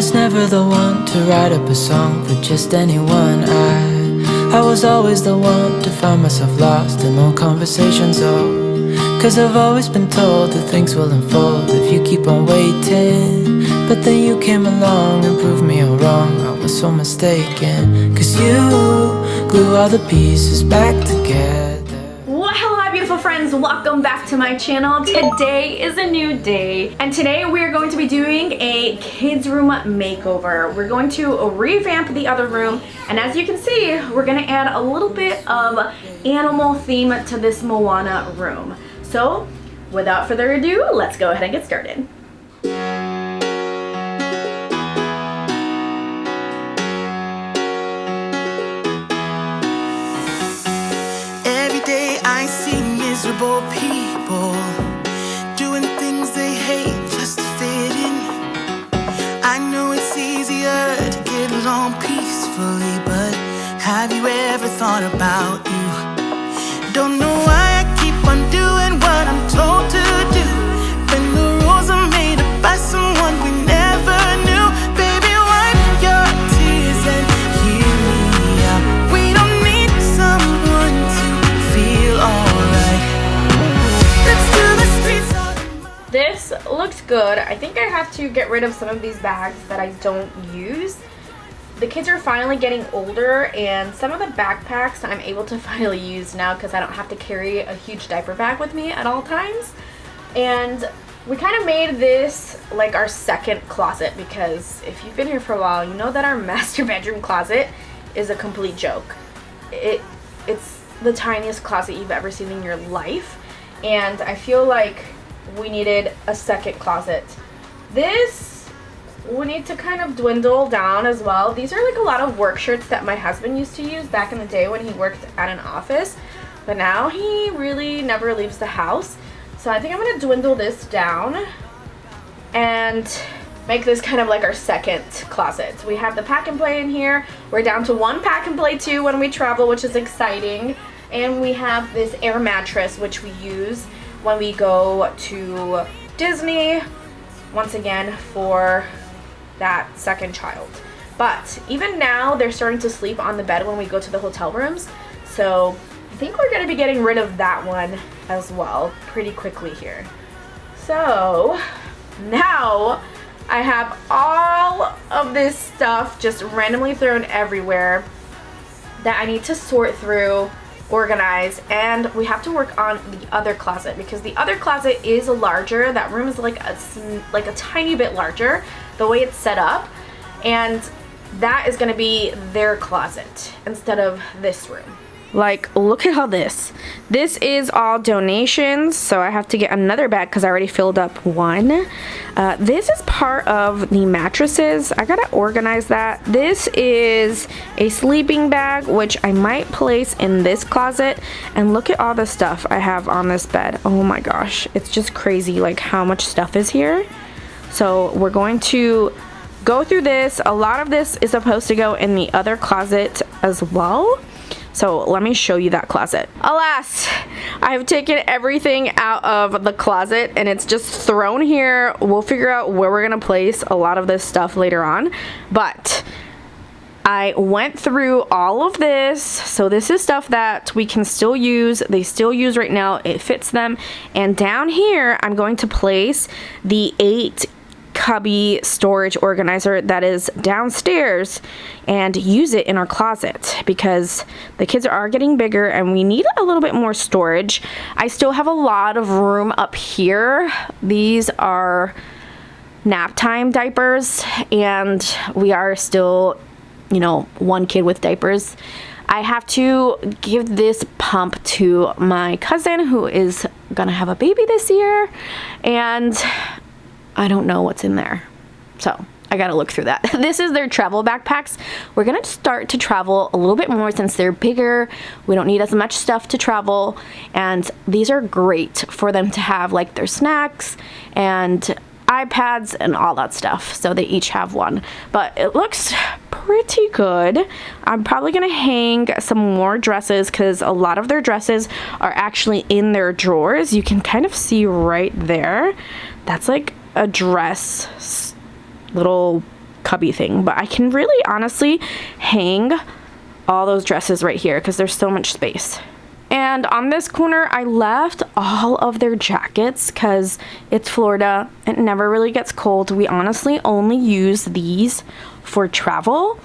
was never the one to write up a song for just anyone. I was always the one to find myself lost in long conversations, oh, 'cause I've always been told that things will unfold if you keep on waiting. But then you came along and proved me all wrong. I was so mistaken, 'cause you glue all the pieces back together. Well, hello my beautiful friends, welcome back to my channel. Today is a new day, and today we are going to be doing a kids room makeover. We're going to revamp the other room, and as you can see, we're gonna add a little bit of animal theme to this Moana room. So without further ado, let's go ahead and get started. I see miserable people doing things they hate just to fit in. I know it's easier to get along peacefully, but have you ever thought about you? Don't know why I keep on doing what I'm told to do when the rules are made up by someone we never knew. Baby, wipe your tears and hear me out. We don't need someone to feel alright. Let's do the streets all tomorrow. This looks good. I think I have to get rid of some of these bags that I don't use. The kids are finally getting older, and some of the backpacks I'm able to finally use now because I don't have to carry a huge diaper bag with me at all times. And we kind of made this like our second closet, because if you've been here for a while, you know that our master bedroom closet is a complete joke. It's the tiniest closet you've ever seen in your life, and I feel like we needed a second closet. This we need to kind of dwindle down as well. These are like a lot of work shirts that my husband used to use back in the day when he worked at an office, but now he really never leaves the house. So I think I'm gonna dwindle this down and make this kind of like our second closet. We have the pack and play in here. We're down to one pack and play too when we travel, which is exciting. And we have this air mattress, which we use when we go to Disney, once again for that second child. But even now, they're starting to sleep on the bed when we go to the hotel rooms. So I think we're gonna be getting rid of that one as well pretty quickly here. So now I have all of this stuff just randomly thrown everywhere that I need to sort through, organize, and we have to work on the other closet because the other closet is larger. That room is like a tiny bit larger the way it's set up, and that is going to be their closet instead of this room. Like, look at how this is all donations, so I have to get another bag because I already filled up one. This is part of the mattresses. I gotta organize that. This is a sleeping bag, which I might place in this closet. And look at all the stuff I have on this bed. Oh my gosh, it's just crazy like how much stuff is here. So we're going to go through this. A lot of this is supposed to go in the other closet as well. So let me show you that closet. Alas, I've taken everything out of the closet and it's just thrown here. We'll figure out where we're gonna place a lot of this stuff later on. But I went through all of this. So this is stuff that we can still use. They still use right now. It fits them. And down here, I'm going to place the 8 cubby storage organizer that is downstairs and use it in our closet because the kids are getting bigger and we need a little bit more storage. I still have a lot of room up here. These are nap time diapers, and we are still, you know, one kid with diapers. I have to give this pump to my cousin who is gonna have a baby this year, and I don't know what's in there, so I gotta look through that. This is their travel backpacks. We're gonna start to travel a little bit more since they're bigger. We don't need as much stuff to travel, and these are great for them to have like their snacks and iPads and all that stuff. So they each have one, but it looks pretty good. I'm probably gonna hang some more dresses because a lot of their dresses are actually in their drawers. You can kind of see right there. That's like a dress little cubby thing, but I can really honestly hang all those dresses right here because there's so much space. And on this corner, I left all of their jackets because it's Florida. It never really gets cold. We honestly only use these for travel.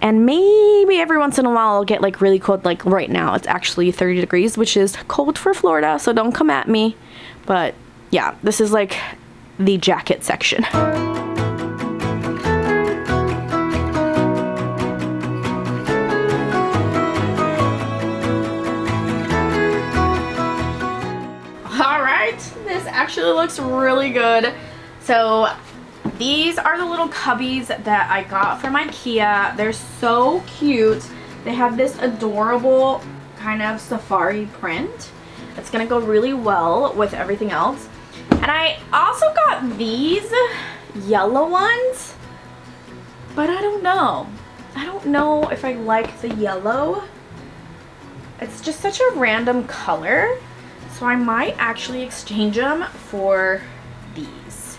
And maybe every once in a while I'll get like really cold. Like right now, it's actually 30 degrees, which is cold for Florida. So don't come at me. But yeah, this is like the jacket section. This actually looks really good. So these are the little cubbies that I got from IKEA. They're so cute. They have this adorable kind of safari print. It's gonna go really well with everything else. And I also got these yellow ones, but I don't know. I don't know if I like the yellow. It's just such a random color. So I might actually exchange them for these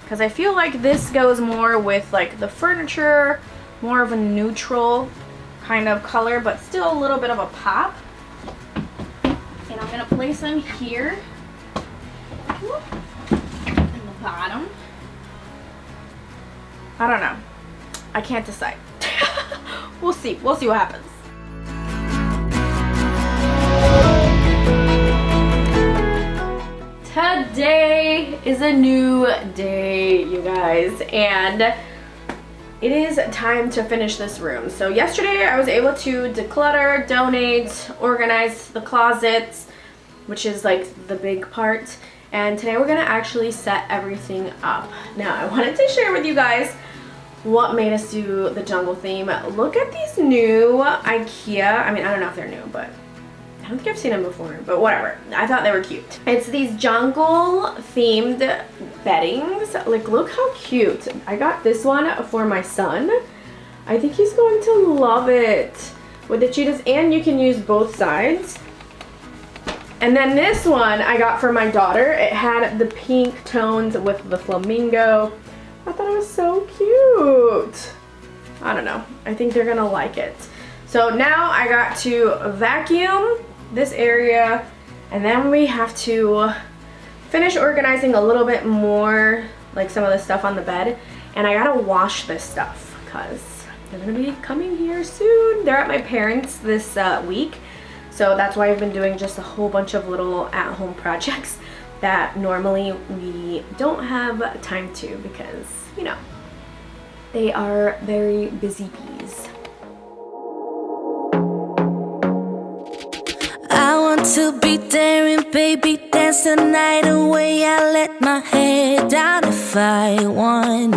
because I feel like this goes more with like the furniture, more of a neutral kind of color, but still a little bit of a pop. And I'm gonna place them here in the bottom. I don't know. I can't decide. We'll see. We'll see what happens. Today is a new day, you guys, and it is time to finish this room. So yesterday I was able to declutter, donate, organize the closets, which is like the big part, and today we're gonna actually set everything up. Now I wanted to share with you guys what made us do the jungle theme. Look at these new IKEA, I mean I don't know if they're new, but I don't think I've seen them before, but whatever. I thought they were cute. It's these jungle themed beddings. Like, look how cute. I got this one for my son. I think he's going to love it with the cheetahs, and you can use both sides. And then this one I got for my daughter. It had the pink tones with the flamingo. I thought it was so cute. I don't know. I think they're gonna like it. So now I got to vacuum this area, and then we have to finish organizing a little bit more, like some of the stuff on the bed, and I gotta wash this stuff because they're gonna be coming here soon. They're at my parents' this week, so that's why I've been doing just a whole bunch of little at-home projects that normally we don't have time to because, you know, they are very busy bees. I want to be daring, baby, dance the night away. I let my head down if I want.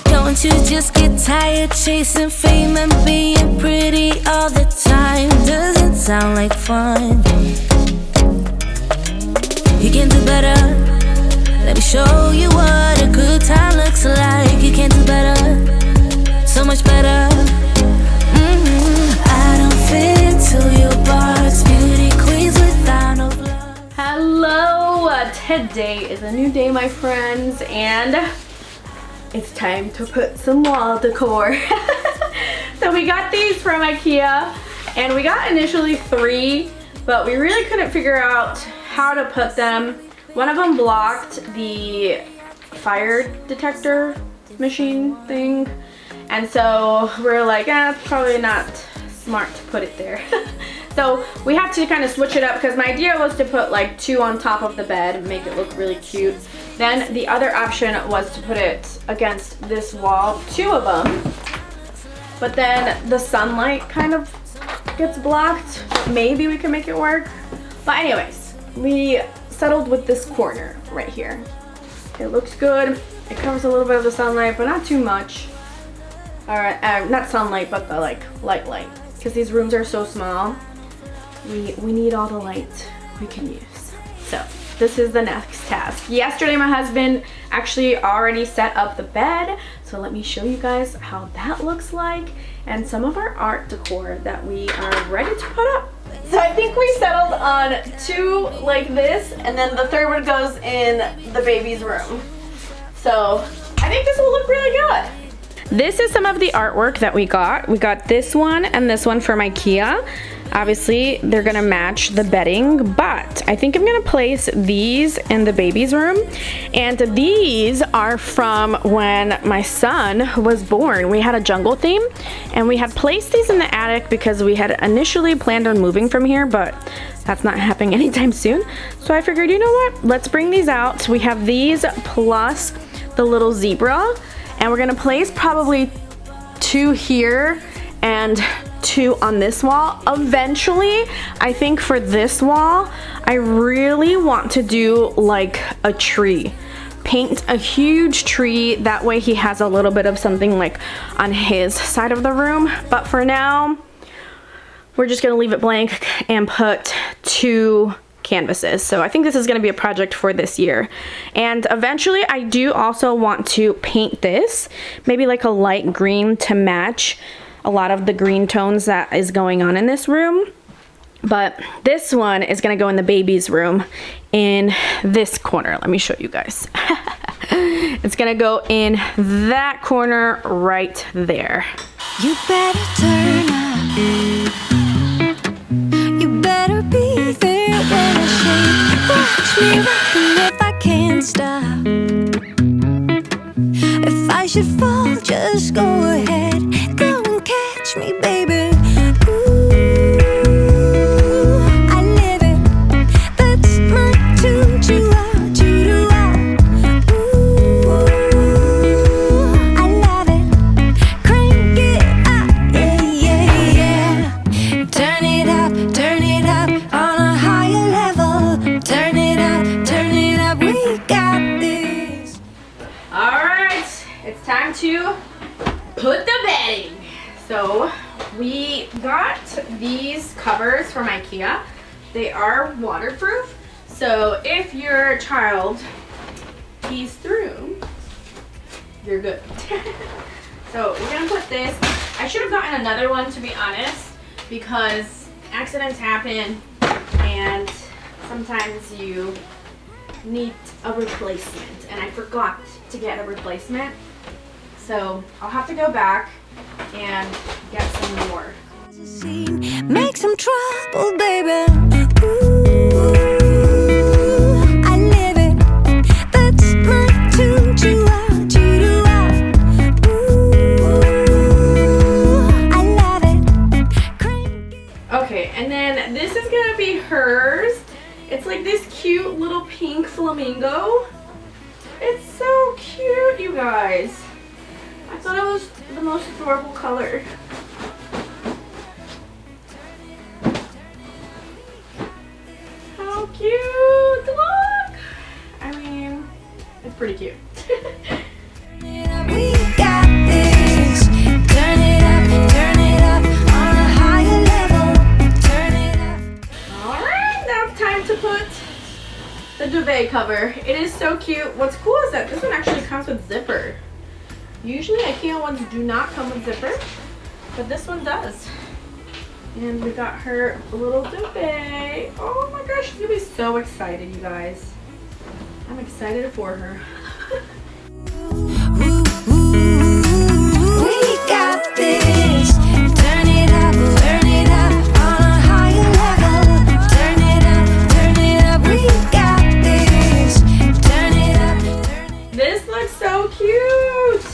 Don't you just get tired chasing fame and being pretty all the time? Doesn't sound like fun. You can do better. Let me show you what a good time looks like. You can do better, so much better. I don't fit into your box, beauty queens without no flaws. Hello, today is a new day, my friends, and it's time to put some wall decor. So we got these from IKEA, and we got initially 3, but we really couldn't figure out how to put them. One of them blocked the fire detector machine thing, and so we're like, it's probably not smart to put it there. So we have to kind of switch it up because my idea was to put like 2 on top of the bed and make it look really cute. Then the other option was to put it against this wall, 2 of them, but then the sunlight kind of gets blocked. Maybe we can make it work. But anyways, we settled with this corner right here. It looks good. It covers a little bit of the sunlight, but not too much. All right, not sunlight, but the like light. Because these rooms are so small, we need all the light we can use. So this is the next task. Yesterday my husband actually already set up the bed, so let me show you guys how that looks like and some of our art decor that we are ready to put up. So I think we settled on 2 like this, and then the third one goes in the baby's room. So I think this will look this is some of the artwork that we got. We got this one and this one from IKEA. Obviously, they're gonna match the bedding, but I think I'm gonna place these in the baby's room. And these are from when my son was born. We had a jungle theme, and we had placed these in the attic because we had initially planned on moving from here, but that's not happening anytime soon. So I figured, you know what? Let's bring these out. We have these plus the little zebra, and we're gonna place probably 2 here and 2 on this wall. Eventually, I think for this wall, I really want to do like a tree. Paint a huge tree, that way he has a little bit of something like on his side of the room. But for now, we're just gonna leave it blank and put 2 canvases. So I think this is gonna be a project for this year. And eventually I do also want to paint this, maybe like a light green to match a lot of the green tones that is going on in this room. But this one is gonna go in the baby's room in this corner. Let me show you guys. It's gonna go in that corner right there. You better turn up. You better be there when I shake. Watch me rockin' if I can't stop. If I should fall, just go ahead. Go and catch me, baby. Ooh, I live it. That's my tune. Choo-ah. Ooh, I love it. Crank it up, yeah. Turn it up on a higher level. Turn it up, we got this. All right, it's time to put the bedding. So we got these covers from IKEA. They are waterproof. So if your child pees through, you're good. So we're gonna put this. I should have gotten another one, to be honest, because accidents happen and sometimes you need a replacement, and I forgot to get a replacement. So I'll have to go back and get some more. Make some trouble, baby. Ooh, I live it. That's my tune. Choo-ah. Ooh, I love it. Crank it. Okay, and then this is gonna be hers. It's like this cute little pink flamingo. It's so cute, you guys. I thought it was the most adorable color. How cute! Look! I mean, it's pretty cute. We got this. Turn it up on a higher level. Turn it up. Alright, now it's time to put the duvet cover. It is so cute. What's cool is that this one actually comes with zipper. Usually IKEA ones do not come with zipper, but this one does. And we got her a little duvet. Oh my gosh, she's gonna be so excited, you guys. I'm excited for her. We got this. Turn it up on a higher level. Turn it up, we got this. Turn it up. This looks so cute.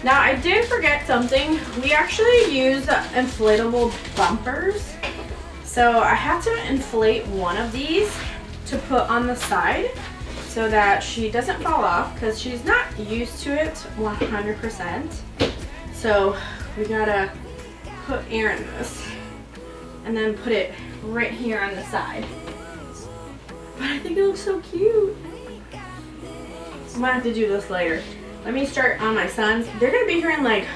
Now I did forget something. We actually use inflatable bumpers. So I have to inflate one of these to put on the side so that she doesn't fall off, because she's not used to it 100%. So we gotta put air in this and then put it right here on the side. But I think it looks so cute. I might have to do this later. Let me start on my sons. They're gonna be here in like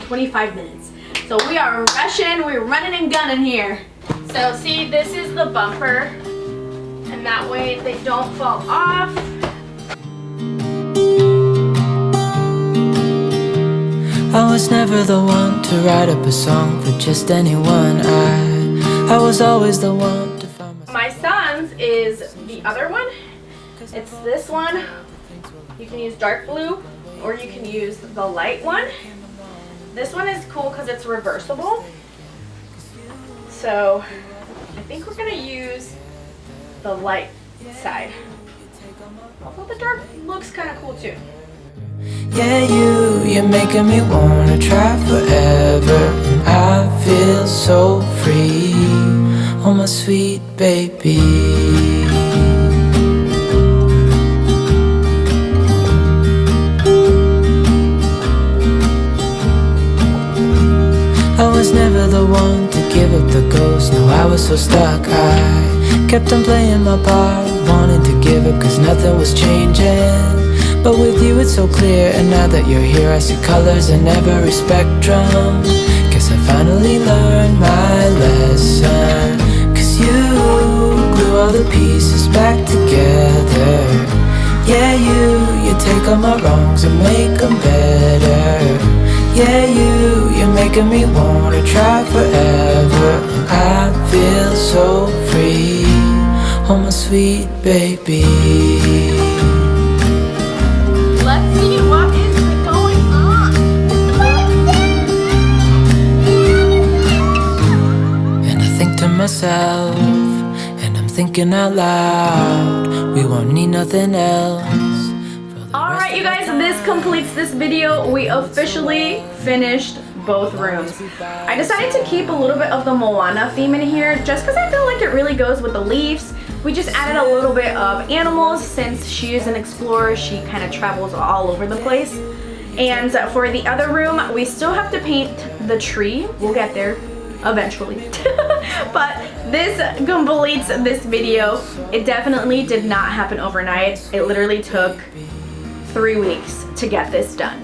25 minutes. So we are rushing, we're running and gunning here. So see, this is the bumper, and that way they don't fall off. I was never the one to write up a song for just anyone. I was always the one to find myself. My son's is the other one. It's this one. You can use dark blue or you can use the light one. This one is cool because it's reversible. So I think we're gonna use the light side. Although the dark looks kind of cool too. Yeah, you're making me wanna try forever. And I feel so free, oh my sweet baby. I was never the one to give up the ghost. No, I was so stuck. I kept on playing my part, wanting to give up cause nothing was changing. But with you it's so clear, and now that you're here I see colors in every spectrum. Guess I finally learned my lesson. Cause you glue all the pieces back together. Yeah, you take all my wrongs and make them better. Yeah, you're making me wanna try forever. And I feel so free, oh my sweet baby. Let's see what is going on. And I think to myself, and I'm thinking out loud, we won't need nothing else. Alright you guys, this completes this video. We officially finished both rooms. I decided to keep a little bit of the Moana theme in here just because I feel like it really goes with the leaves. We just added a little bit of animals since she is an explorer. She kind of travels all over the place. And for the other room, we still have to paint the tree. We'll get there eventually. But this completes this video. It definitely did not happen overnight. It literally took 3 weeks to get this done.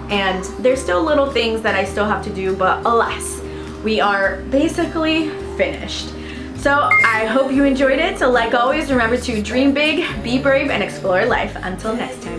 And there's still little things that I still have to do, but alas, we are basically finished. So I hope you enjoyed it. So like always, remember to dream big, be brave, and explore life. Until next time.